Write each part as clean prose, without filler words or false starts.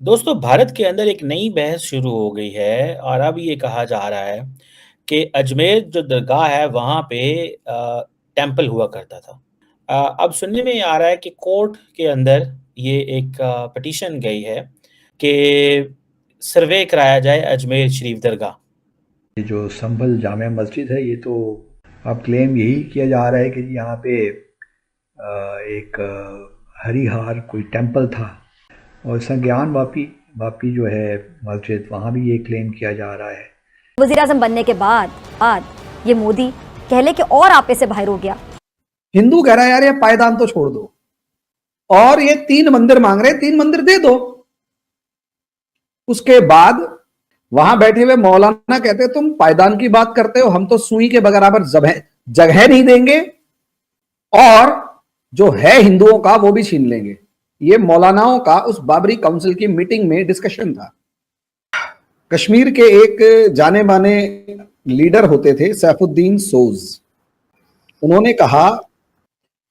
दोस्तों, भारत के अंदर एक नई बहस शुरू हो गई है और अब ये कहा जा रहा है कि अजमेर जो दरगाह है वहाँ पे टेम्पल हुआ करता था। अब सुनने में ये आ रहा है कि कोर्ट के अंदर ये एक पिटीशन गई है कि सर्वे कराया जाए अजमेर शरीफ दरगाह। ये जो संभल जामिया मस्जिद है, ये तो अब क्लेम यही किया जा रहा है कि यहाँ पे एक हरिहार कोई टेम्पल था और संज्ञान वापी वापी जो है मस्जिद, वहाँ भी ये क्लेम किया जा रहा है। वजीर आजम बनने के बाद ये मोदी कहले कि और आपे से बाहर हो गया। हिंदू कह रहा है यार ये पायदान तो छोड़ दो, और ये 3 मंदिर मांग रहे हैं, 3 मंदिर दे दो। उसके बाद वहां बैठे हुए मौलाना कहते तुम पायदान की बात करते हो, हम तो सुई के बराबर जगह नहीं देंगे और जो है हिंदुओं का वो भी छीन लेंगे। ये मौलानाओं का उस बाबरी काउंसिल की मीटिंग में डिस्कशन था। कश्मीर के एक जाने माने लीडर होते थे सैफुद्दीन सोज, उन्होंने कहा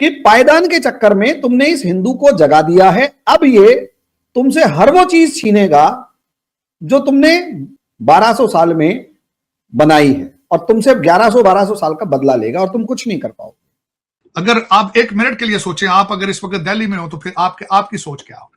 कि पायदान के चक्कर में तुमने इस हिंदू को जगा दिया है, अब ये तुमसे हर वो चीज छीनेगा जो तुमने 1200 साल में बनाई है और तुमसे 1100-1200 साल का बदला लेगा और तुम कुछ नहीं कर पाओगे। अगर आप एक मिनट के लिए सोचें, आप अगर इस वक्त दिल्ली में हो तो फिर आपकी सोच क्या हो?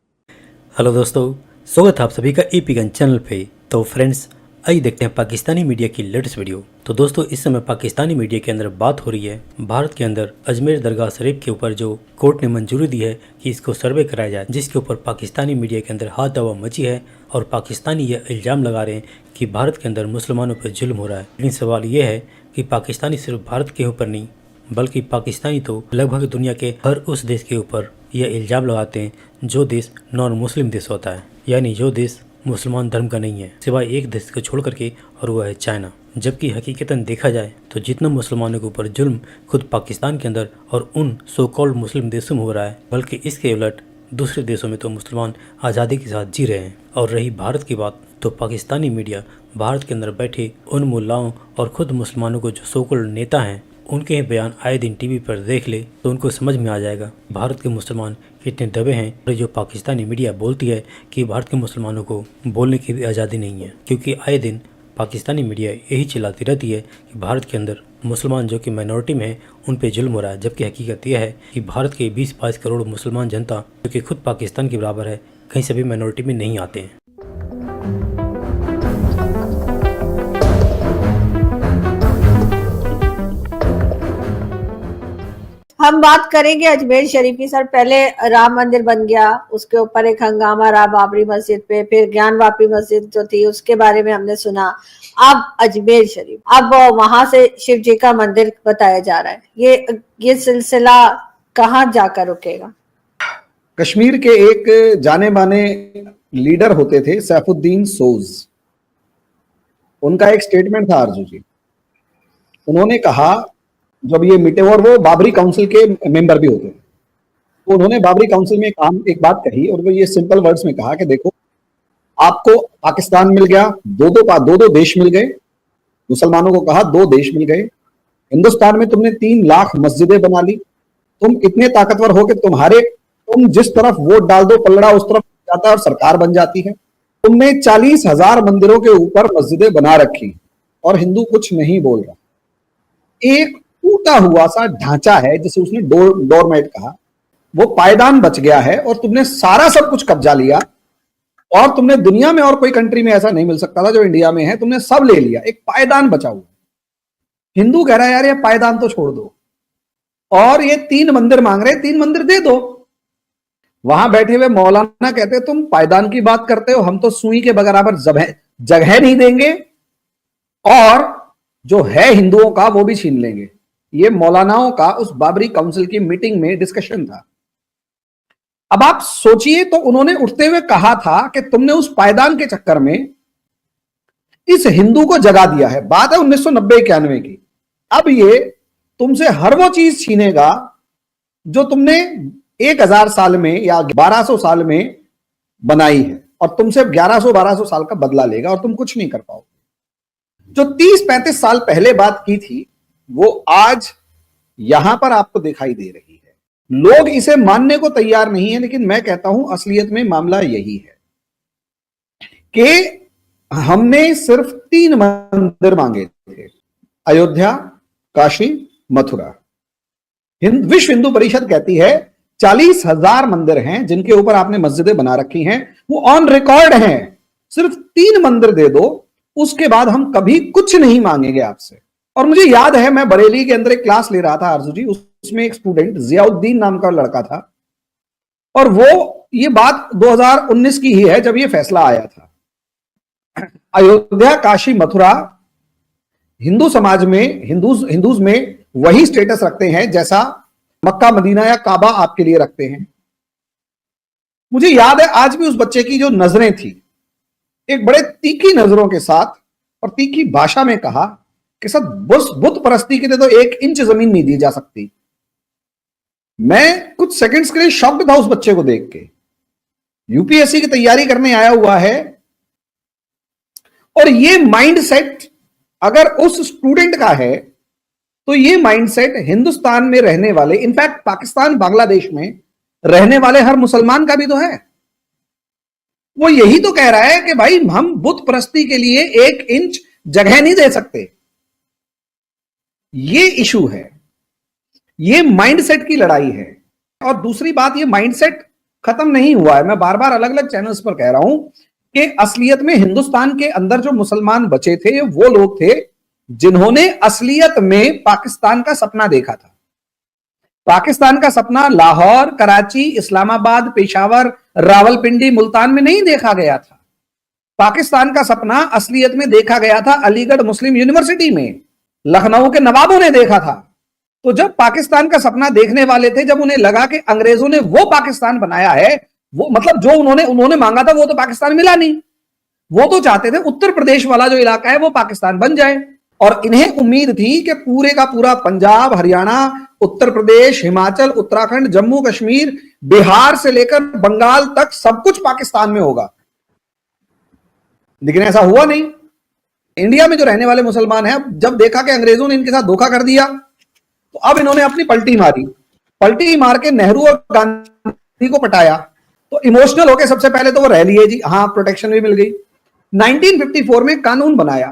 हेलो दोस्तों, स्वागत है आप सभी का एपी गन चैनल पे। तो फ्रेंड्स, आइए देखते हैं पाकिस्तानी मीडिया की लेटेस्ट वीडियो। तो दोस्तों, इस समय पाकिस्तानी मीडिया के अंदर बात हो रही है भारत के अंदर अजमेर दरगाह शरीफ के ऊपर जो कोर्ट ने मंजूरी दी है कि इसको सर्वे कराया जाए, जिसके ऊपर पाकिस्तानी मीडिया के अंदर हाथ हवा मची है और पाकिस्तानी ये इल्ज़ाम लगा रहे हैं कि भारत के अंदर मुसलमानों पर जुल्म हो रहा है। लेकिन सवाल ये है कि पाकिस्तानी सिर्फ भारत के ऊपर नहीं बल्कि पाकिस्तानी तो लगभग दुनिया के हर उस देश के ऊपर यह इल्ज़ाम लगाते हैं जो देश नॉन मुस्लिम देश होता है, यानी जो देश मुसलमान धर्म का नहीं है सिवाय एक देश को छोड़ करके, और वह है चाइना। जबकि हकीकतन देखा जाए तो जितना मुसलमानों के ऊपर जुल्म खुद पाकिस्तान के अंदर और उन सो कॉल्ड मुस्लिम देशों में हो रहा है, बल्कि इसके उलट दूसरे देशों में तो मुसलमान आज़ादी के साथ जी रहे हैं। और रही भारत की बात, तो पाकिस्तानी मीडिया भारत के अंदर बैठे उन मुल्लाओं और खुद मुसलमानों को जो सो कॉल्ड नेता हैं उनके बयान आए दिन टीवी पर देख ले तो उनको समझ में आ जाएगा भारत के मुसलमान कितने दबे हैं। और जो पाकिस्तानी मीडिया बोलती है कि भारत के मुसलमानों को बोलने की भी आज़ादी नहीं है, क्योंकि आए दिन पाकिस्तानी मीडिया यही चिल्लाती रहती है कि भारत के अंदर मुसलमान जो कि माइनॉरिटी में हैं उन पे जुल्म हो रहा है। जबकि हकीकत यह है कि भारत के 20-22 करोड़ मुसलमान जनता जो कि खुद पाकिस्तान के बराबर है, कहीं से भी माइनॉरिटी में नहीं आते हैं। हम बात करेंगे अजमेर शरीफ की। सर, पहले राम मंदिर बन गया, उसके ऊपर एक हंगामा रहा बाबरी मस्जिद पे, फिर ज्ञान वापी मस्जिद जो थी उसके बारे में हमने सुना। अब अजमेर शरीफ, अब वहां से शिव जी का मंदिर बताया जा रहा है। ये सिलसिला कहाँ जाकर रुकेगा? कश्मीर के एक जाने माने लीडर होते थे सैफुद्दीन सोज, उनका एक स्टेटमेंट था अर्जू जी। उन्होंने कहा, जब ये मिटे और वो बाबरी काउंसिल के मेंबर भी होते हैं, तो उन्होंने बाबरी काउंसिल में एक बात कही और वो ये सिंपल वर्ड्स में कहा कि देखो, आपको पाकिस्तान मिल गया, दो देश मिल गए, मुसलमानों को कहा 2 देश मिल गए, हिंदुस्तान में तुमने 3 लाख मस्जिदें बना ली, तुम इतने ताकतवर हो कि तुम जिस तरफ वोट डाल दो पलड़ा उस तरफ जाता है और सरकार बन जाती है। तुमने 40,000 मंदिरों के ऊपर मस्जिदें बना रखी और हिंदू कुछ नहीं बोल रहा। एक टूटा हुआ सा ढांचा है जिसे उसने डोरमेट कहा, वो पायदान बच गया है और तुमने सारा सब कुछ कब्जा लिया। और तुमने दुनिया में और कोई कंट्री में ऐसा नहीं मिल सकता था जो इंडिया में है, तुमने सब ले लिया, एक पायदान बचा हुआ। हिंदू कह रहा है यार ये पायदान तो छोड़ दो, और ये 3 मंदिर मांग रहे हैं, 3 मंदिर दे दो। वहां बैठे हुए मौलाना कहते तुम पायदान की बात करते हो, हम तो सुई के बराबर जगह नहीं देंगे और जो है हिंदुओं का वो भी छीन लेंगे। ये मौलानाओं का उस बाबरी काउंसिल की मीटिंग में डिस्कशन था। अब आप सोचिए, तो उन्होंने उठते हुए कहा था कि तुमने उस पायदान के चक्कर में इस हिंदू को जगा दिया है। बात है 1990-91 की। अब ये तुमसे हर वो चीज छीनेगा जो तुमने 1000 साल में या 1200 साल में बनाई है और तुमसे 1100-1200 साल का बदला लेगा और तुम कुछ नहीं कर पाओगे। जो 30-35 साल पहले बात की थी वो आज यहां पर आपको दिखाई दे रही है। लोग इसे मानने को तैयार नहीं है, लेकिन मैं कहता हूं असलियत में मामला यही है। कि हमने सिर्फ 3 मंदिर मांगे थे, अयोध्या, काशी, मथुरा। विश्व हिंदू परिषद कहती है 40,000 मंदिर हैं जिनके ऊपर आपने मस्जिदें बना रखी हैं, वो ऑन रिकॉर्ड हैं, सिर्फ 3 मंदिर दे दो, उसके बाद हम कभी कुछ नहीं मांगेंगे आपसे। और मुझे याद है, मैं बरेली के अंदर एक क्लास ले रहा था आरजू जी, उसमें एक स्टूडेंट जियाउद्दीन नाम का लड़का था, और वो, ये बात 2019 की ही है जब ये फैसला आया था। अयोध्या, काशी, मथुरा हिंदू समाज में, हिंदूज में वही स्टेटस रखते हैं जैसा मक्का, मदीना या काबा आपके लिए रखते हैं। मुझे याद है आज भी उस बच्चे की जो नजरें थी, एक बड़े तीखी नजरों के साथ और तीखी भाषा में कहा कि सर बुत परस्ती के लिए तो 1 इंच जमीन नहीं दी जा सकती। मैं कुछ सेकंड्स के लिए शॉक्ड था उस बच्चे को देख के। यूपीएससी की तैयारी करने आया हुआ है, और ये माइंडसेट अगर उस स्टूडेंट का है तो ये माइंडसेट हिंदुस्तान में रहने वाले, इनफैक्ट पाकिस्तान, बांग्लादेश में रहने वाले हर मुसलमान का भी तो है। वो यही तो कह रहा है कि भाई हम बुत परस्ती के लिए 1 इंच जगह नहीं दे सकते। ये इशू है, ये माइंडसेट की लड़ाई है। और दूसरी बात, ये माइंडसेट खत्म नहीं हुआ है। मैं बार बार अलग अलग चैनल्स पर कह रहा हूं कि असलियत में हिंदुस्तान के अंदर जो मुसलमान बचे थे वो लोग थे जिन्होंने असलियत में पाकिस्तान का सपना देखा था। पाकिस्तान का सपना लाहौर, कराची, इस्लामाबाद, पेशावर, रावलपिंडी, मुल्तान में नहीं देखा गया था। पाकिस्तान का सपना असलियत में देखा गया था अलीगढ़ मुस्लिम यूनिवर्सिटी में, लखनऊ के नवाबों ने देखा था। तो जब पाकिस्तान का सपना देखने वाले थे, जब उन्हें लगा कि अंग्रेजों ने वो पाकिस्तान बनाया है, वो मतलब जो उन्होंने मांगा था वो तो पाकिस्तान मिला नहीं। वो तो चाहते थे उत्तर प्रदेश वाला जो इलाका है वो पाकिस्तान बन जाए, और इन्हें उम्मीद थी कि पूरे का पूरा पंजाब, हरियाणा, उत्तर प्रदेश, हिमाचल, उत्तराखंड, जम्मू कश्मीर, बिहार से लेकर बंगाल तक सब कुछ पाकिस्तान में होगा। लेकिन ऐसा हुआ नहीं। इंडिया में जो रहने वाले मुसलमान हैं, जब देखा कि अंग्रेजों ने इनके साथ धोखा कर दिया, तो अब इन्होंने अपनी पलटी मारी। पलटी मार के नेहरू और गांधी को पटाया, तो इमोशनल होके सबसे पहले तो वो रह लिए जी, हाँ प्रोटेक्शन भी मिल गई। 1954 में कानून बनाया,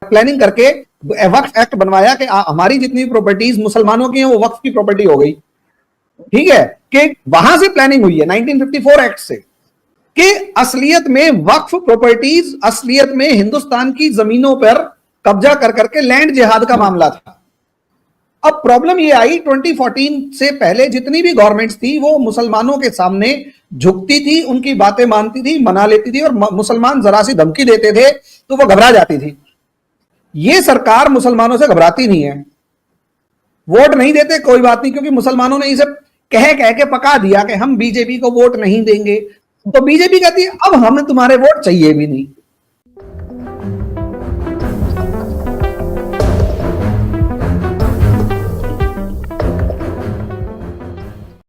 प्लानिंग करके वक्फ एक्ट बनवाया कि हमारी जितनी प्रॉपर्टीज मुसलमानों की हैं वो वक्फ की प्रॉपर्टी हो गई। ठीक है, कि वहां से प्लानिंग हुई है 1954 एक्ट से, कि असलियत में वक्फ प्रॉपर्टीज असलियत में हिंदुस्तान की जमीनों पर कब्जा कर करके लैंड जिहाद का मामला था। अब प्रॉब्लम ये आई 2014 से पहले जितनी भी गवर्नमेंट्स थी वो मुसलमानों के सामने झुकती थी, उनकी बातें मानती थी, मना लेती थी, और मुसलमान जरा सी धमकी देते थे तो वो घबरा जाती थी। ये सरकार मुसलमानों से घबराती नहीं है। वोट नहीं देते कोई बात नहीं, क्योंकि मुसलमानों ने इसे कह के पका दिया कि हम बीजेपी को वोट नहीं देंगे, तो बीजेपी कहती है अब हमें तुम्हारे वोट चाहिए भी नहीं।